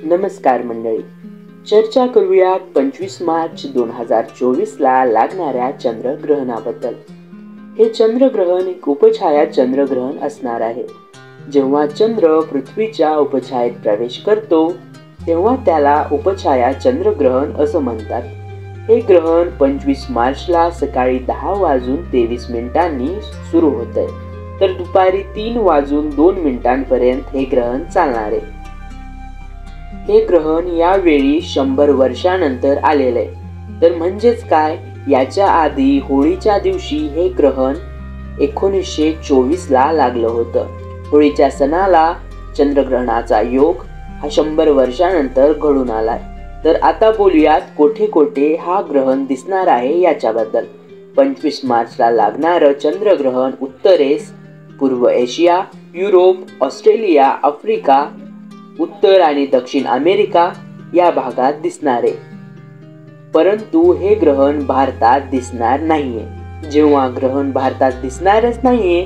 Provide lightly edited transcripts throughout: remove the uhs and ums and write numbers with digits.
नमस्कार मंडळी, चर्चा करूया 25 मार्च 2024 ला लागणाऱ्या चंद्रग्रहणाबद्दल। हे चंद्रग्रहण एक उपछाया चंद्रग्रहण असणार आहे। जेव्हा चंद्र पृथ्वीच्या उपछायेत प्रवेश करतो तेव्हा त्याला उपछाया चंद्रग्रहण असं म्हणतात। हे ग्रहण 25 मार्चला सकाळी 10:23 सुरू होतंय, तर दुपारी 3:02 पर्यंत हे ग्रहण चालणार आहे। हे ग्रहण यावेळी 100 वर्षानंतर आलेले आहे। तर म्हणजेच काय, याच्या आधी होळीच्या दिवशी हे ग्रहण 1924 ला लागलं होतं। होळीच्या सणाला चंद्रग्रहणाचा योग हा 100 वर्षानंतर घडून आलाय। तर आता बोलूयात कोठे कोठे हा ग्रहण दिसणार आहे याच्याबद्दल। 25 मार्चला लागणारं चंद्रग्रहण उत्तरेस पूर्व एशिया, युरोप, ऑस्ट्रेलिया, आफ्रिका, उत्तर आणि दक्षिण अमेरिका या भागात दिसणार आहे। परंतु हे ग्रहण भारतात दिसणार नाहीये। जेव्हा ग्रहण भारतात दिसणारच नाहीये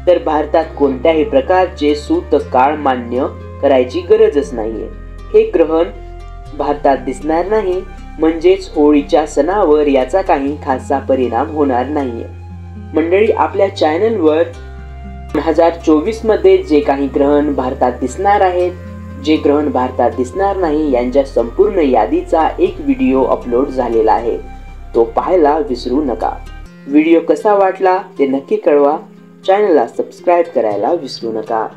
तर भारतात कोणत्याही प्रकारचे सूतकाळ मान्य करायची गरजच नाहीये। हे ग्रहण भारतात दिसणार नाही म्हणजेच होळीच्या सणावर याचा काही खासा परिणाम होणार नाहीये। मंडळी, आपल्या चॅनलवर 2024 मध्ये जे काही ग्रहण भारतात दिसणार आहेत, जे ग्रहण भारतात दिसणार नाही यांच्या संपूर्ण यादीचा एक व्हिडिओ अपलोड झालेला आहे, तो पाहायला विसरू नका। व्हिडिओ कसा वाटला ते नक्की कळवा। चॅनलला सबस्क्राइब करायला विसरू नका।